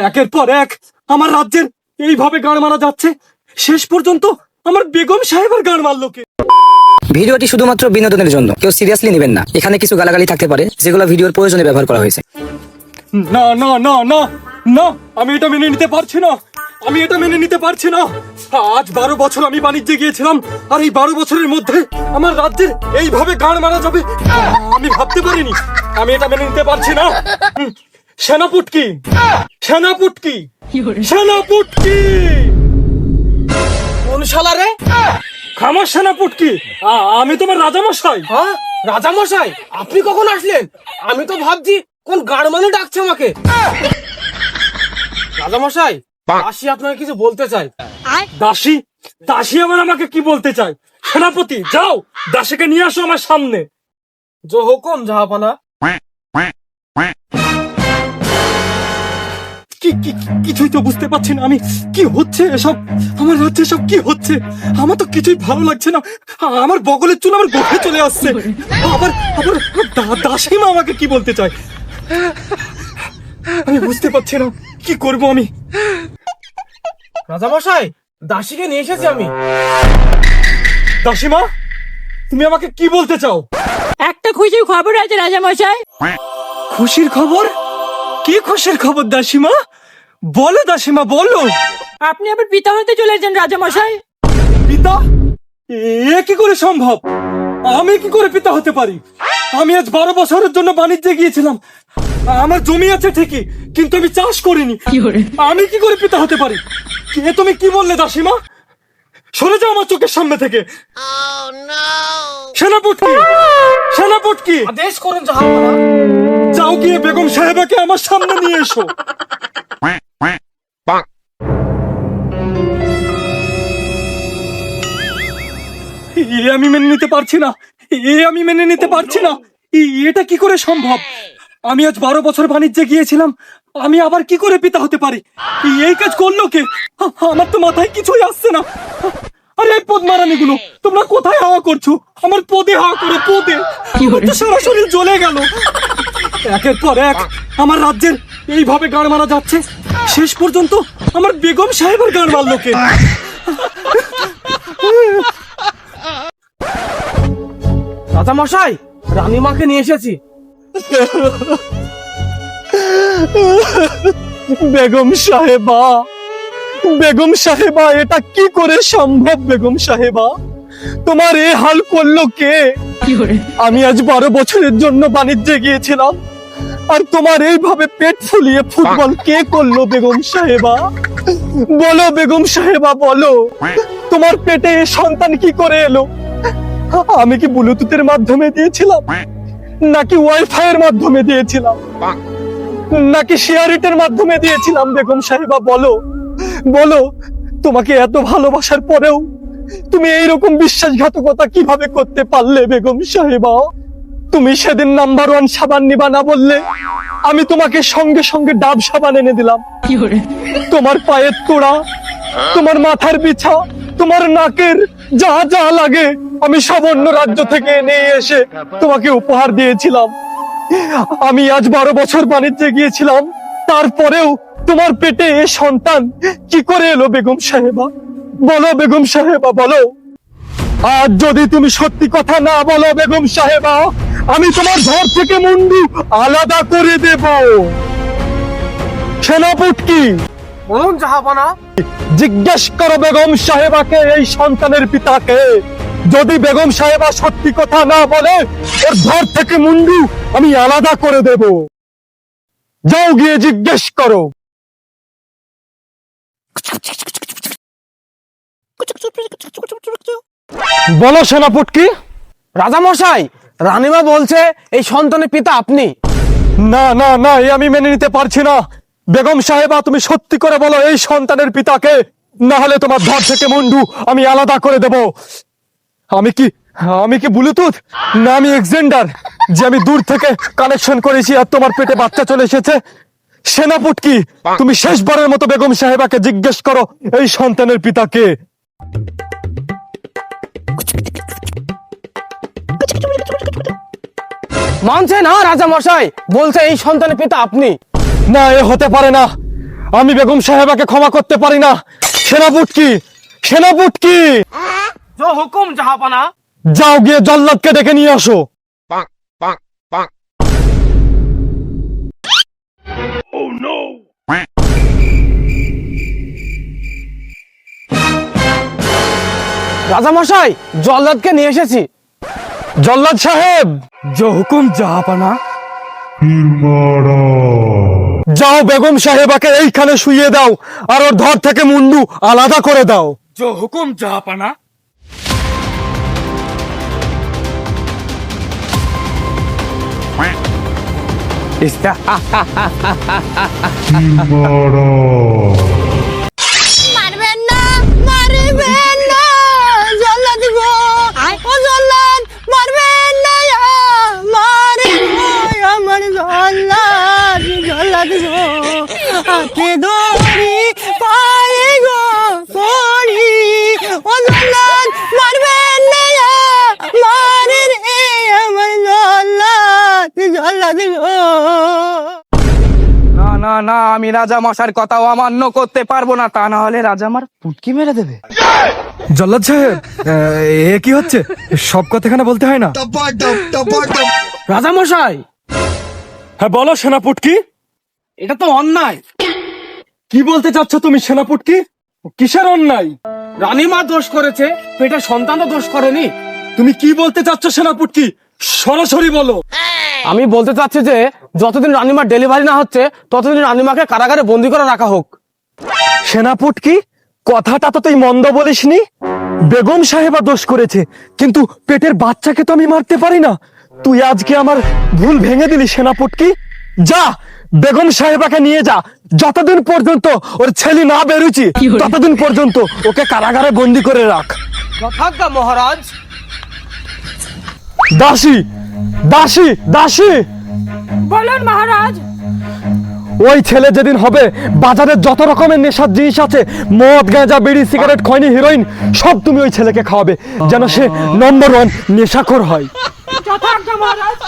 একের পর এক আমার রাজ্যের এইভাবে গান মারা যাচ্ছে, শেষ পর্যন্ত আমার বেগম সাহেবের গান মারলো কে? ভিডিওটি শুধুমাত্র বিনোদনের জন্য, কেউ সিরিয়াসলি নেবেন না। এখানে কিছু গালাগালি থাকতে পারে যেগুলো ভিডিওর প্রয়োজনে ব্যবহার করা হয়েছে। না না না না না, আমি এটা মেনে নিতে পারছি না, আমি এটা মেনে নিতে পারছি না। আজ 12 বছর আমি বাণিজ্যে গিয়েছিলাম, আর এই 12 বছরের মধ্যে আমার রাজ্যের এইভাবে গান মারা যাবে আমি ভাবতে পারিনি। আমি এটা মেনে নিতে পারছি না। সেনাপুটকি, সেনাপুটকি, সেনাপুটকি, কোন শালা রে? খামার সেনাপুটকি, আমি তোমার রাজামশাই। হ্যাঁ, রাজামশাই আপনি কখন আসলেন? আমি তো ভাবছি কোন গাড় মানে ডাকছে আমাকে। রাজামশাই, আসি আপনাকে কিছু বলতে চাই। দাসী, দাসী আবার আমাকে কি বলতে চায়? সেনাপতি যাও, দাসীকে নিয়ে আসো আমার সামনে। জো হুকুম জাহাপানা। কিছুই তো বুঝতে পারছি না আমি, কি হচ্ছে এসব? আমার রাজ্যে সব কি হচ্ছে? আমার তো কিছুই ভালো লাগছে না। আমার বগলের চুল আমার গোফে চলে আসছে। আবার আবার দাসীমা আমাকে কি বলতে চায়? আমি বুঝতে পারছি না কি করব আমি। রাজামশাই, দাসীকে নিয়ে এসেছি আমি। দাসীমা, তুমি আমাকে কি বলতে চাও? একটা খুশির খবর আছে রাজামশাই। খুশির খবর? কি খুশির খবর দাসীমা? বলো দাসীমা, বলো। আপনি আবার পিতা হতে চলেছেন রাজামশাই। পিতা? এ কি করে সম্ভব? আমি কি করে পিতা হতে পারি? আমি আজ 12 বছরের জন্য বাণিজ্যে গিয়েছিলাম। আমার জমি আছে ঠিকই, কিন্তু আমি চাষ করিনি। আমি কি করে পিতা হতে পারি? এ তুমি কি বললে দাসীমা? সরে যাও আমার চোখের সামনে থেকে। সেনাপতি, সেনাপতি, আদেশ করুন জাহাপানা। যাও গিয়ে বেগম সাহেবাকে আমার সামনে নিয়ে এসো। আমি মেনে নিতে পারছি না, আমি মেনে নিতে পারছি না। এটা কি করে সম্ভব? আমি আজ 12 বছর বাণিজ্যে গিয়েছিলাম, আমি আবার কি করে পিতা হতে পারি? এই কাজ করলো কে? আমার তো মাথায় কিছুই আসছে না। আরে পদ্মারানী গুলো, তোমরা কোথায় হাওয়া করছো? আমার পদে হাওয়া করো, পদে। আমার তো সারা শরীর জ্বলে গেল। একের পর এক আমার রাজ্যের এইভাবে গান মারা যাচ্ছে, শেষ পর্যন্ত আমার বেগম সাহেবের গান মারলো কে? রাজামশাই, রানীমাকে নিয়ে এসেছি। বেগম সাহেবা, বেগম সাহেবা, এটা কি করে সম্ভব? বেগম সাহেবা, তোমার এ হাল করলো কে? আমি আজ 12 বছরের জন্য বাণিজ্যে গিয়েছিলাম, আর তোমার এইভাবে পেট ফুলিয়ে ফুটবল কে করলো? বেগম সাহেবা বলো, বেগম সাহেবা বলো, তোমার পেটে এ সন্তান কি করে এলো? আমি কি ব্লুটুথের মাধ্যমে দিয়েছিলাম, নাকি ওয়াইফাই এর মাধ্যমে দিয়েছিলাম, নাকি শেয়ারিটের মাধ্যমে দিয়েছিলাম? বেগম সাহেবা বলো, বলো, তোমাকে এত ভালোবাসার পরেও তুমি এইরকম বিশ্বাসঘাতকতা কিভাবে করতে পারলে? বেগম সাহেবা, তুমি সেদিন নাম্বার 1 সাবান নিবা না বললে আমি তোমাকে সঙ্গে সঙ্গে ডাব সাবান এনে দিলাম। তোমার পায়ের তোড়া, তোমার মাথার বিছা, তোমার নাকের যা যা লাগে আমি সব অন্য রাজ্য থেকে এনে এসে তোমাকে উপহার দিয়েছিলাম। আমি আজ 12 বছর বাণিজ্যে গিয়েছিলাম, তারপরেও তোমার পেটে এ সন্তান কি করে এলো? বেগম সাহেবা বলো, বেগম সাহেবা বলো। আজ যদি তুমি সত্যি কথা না বলো বেগম সাহেবা, আমি তোমার ঘর থেকে মুন্ডু আলাদা করে দেব। সেনাপতি, বলুন জাহাপানা। জিজ্ঞেস করো বেগম সাহেবাকে, এই সন্তানের পিতাকে। যদি বেগম সাহেবা সত্যি কথা না বলে, ওর ঘর থেকে মুন্ডু আমি আলাদা করে দেব। যাও গিয়ে জিজ্ঞেস করো। বলো সেনাপতি। রাজামশাই, রানীমা বলছে এই সন্তানের পিতা আপনি। না না না, এ আমি মেনে নিতে পারছি না। বেগম সাহেবা, তুমি সত্যি করে বলো এই সন্তানের পিতাকে, না হলে তোমার ধর থেকে মুন্ডু আমি আলাদা করে দেব। আমি কি ব্লুটুথ, না আমি এক্সেন্ডার যে আমি দূর থেকে কানেকশন করেছি আর তোমার পেটে বাচ্চা চলে এসেছে? সেনাপতি, তুমি শেষবারের মতো বেগম সাহেবাকে জিজ্ঞেস করো এই সন্তানের পিতাকে। মানছে না রাজামশাই, বলছে এই সন্তানের পিতা আপনি। না, এ হতে পারে না। আমি বেগম সাহেবাকে ক্ষমা করতে পারি না। সেনাপুটকি, সেনাপুটকি, जो हुकुम जहापना। যাও গিয়ে জল্লাদকে ডেকে নিয়ে আসো। রাজা মশাই, জল্লাদকে নিয়ে এসেছি। জল্লাদ সাহেব, जो हुकुम जहापना। যাও বেগম সাহেবাকে এইখানে শুইয়ে দাও আর ওর ধর থেকে মুন্ডু আলাদা করে দাও। जो हुकुम जहापना। इसका মারবেন না, মারবেন না, জল্লাদ গো, ও জল্লাদ, মারবেন না, মারবেন না, আমার জল্লাদ, জল্লাদ গো, হাতে ধরি, পায়ে গো পড়ি, ও জল্লাদ, মারবেন না, মারে রে, আমার জল্লাদ, জল্লাদ গো। না না না, আমি রাজা মশাইয়ের কথা অমান্য করতে পারবো না, তা না হলে রাজা আমার পুটকি মেরে দেবে। জল্লাদ সাহেব, এ কি হচ্ছে? সব কথা এখানে বলতে হয় না। রাজা মশাই, হ্যাঁ বলো সেনাপুটকি, এটা তো অন্যায়। কি বলতে চাচ্ছ তুমি সেনাপুটকি? কিসের অন্যায়? রানীমা দোষ করেছে, পেটের সন্তান তো দোষ করেনি। তুমি কি বলতে চাচ্ছ সেনাপুটকি? সরাসরি বলো। আমি বলতে চাচ্ছি যে যতদিন রানীমার ডেলিভারি না হচ্ছে ততদিন রানীমাকে কারাগারে বন্দি করে রাখা হোক। সেনাপুটকি, কথাটা তো তুই মন্দ বলিসনি। বেগম সাহেবা দোষ করেছে, কিন্তু পেটের বাচ্চাকে তো আমি মারতে পারি না। তুই আজকে আমার ভুল ভেঙে দিলি সেনাপুটকি। যা, বেগম সাহেবাকে নিয়ে যা, যতদিন পর্যন্ত ওর ছেলে না বেরুচি ততদিন পর্যন্ত ওকে কারাগারে বন্দি করে রাখ। যথাজ্ঞা মহারাজ। দাসী, দাসী, দাসী, বলুন মহারাজ। ওই ছেলে যেদিন হবে বাজারে যত রকমের নেশার জিনিস আছে, মদ, গাঁজা, বিড়ি, সিগারেট, খৈনি, হিরোইন, সব তুমি ওই ছেলেকে খাওয়াবে, যেন সে নম্বর 1 নেশাখোর হয়। যথাজ্ঞা মহারাজ।